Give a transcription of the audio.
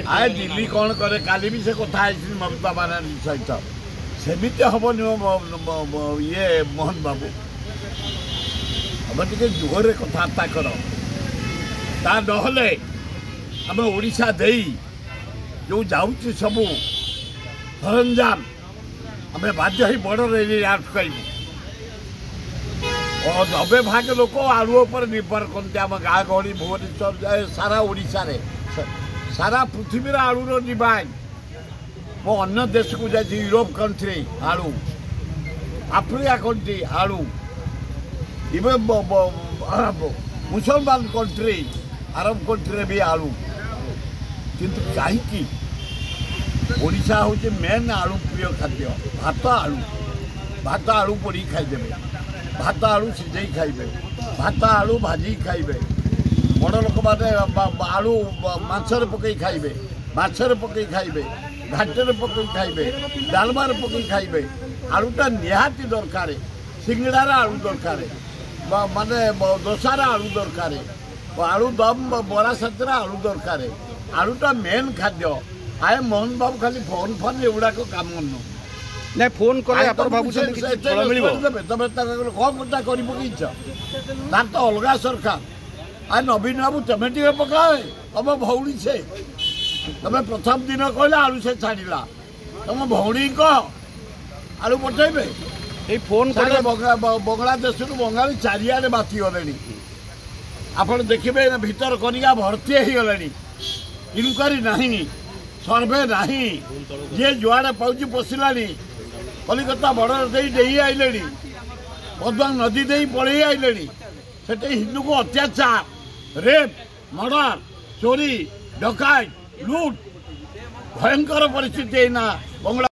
आए दिल्ली कौन करे काली भी से कथा ममता बानार्जी सहित सेमिति हेनी ये मोहन बाबू हम टे जोरे कथबार्ता कर ता नहले आम ओडिशा देई जो जाऊँ सबू सरंजाम आम बाध्य ही बॉर्डर एरिया अटकाइबू और 90% लोक आलू पर निर्भर करते आम गाँ गहली भुवनेश्वर जाए सारा ओडिशा रे सारा पृथ्वी आलूर डिमांड मो अन्य देश को जाए यूरोप कंट्री आलू आफ्रिका कंट्री आलू इवन मुसलमान कंट्री अरब कंट्री भी आलू किंतु कहीं ओडिशा हूँ मेन आलू प्रिय खाद्य भात आलू पड़ी खाईदे भात आलू सिझे खाइबे भात आलू भाजी खाइबे बड़ लोक मैंने आलू माछर पकई खाइबे माछर पकई खाइबे घाटे पकई खाइबे डालमार पकई खाइबे आलूटा निहाती दरकार सिंगड़ार आलू दरकार माने दोसार आलू दरकार आलू दम बरा सतरा आलू दरकार आलूटा मेन खाद्य आए मोहन बाबू खाली फोन फोन एगुड़ाक काम नु ना फोन कले आप बाबू तुम कौन कर तो अलग सरकार आ नवीन बाबू तुम टे पकाए तुम भौणी से तुम प्रथम दिन कहला आलू से छाड़ा तुम भौणी कह आलू पठेबे फोन बांग्लादेश बंगाली चारिआडे बाती गले आप देखिए भीतर कनिका भर्ती हो गले इनक्वारी नहीं सर्वे नहीं जे जुआड़े पाँच पशिला कलिकता बॉर्डर दे आइले बदवान नदी दे पड़े आइले से हिंदू को अत्याचार रेप मर्डर चोरी डकायत लूट भयंकर परिस्थिति बंगला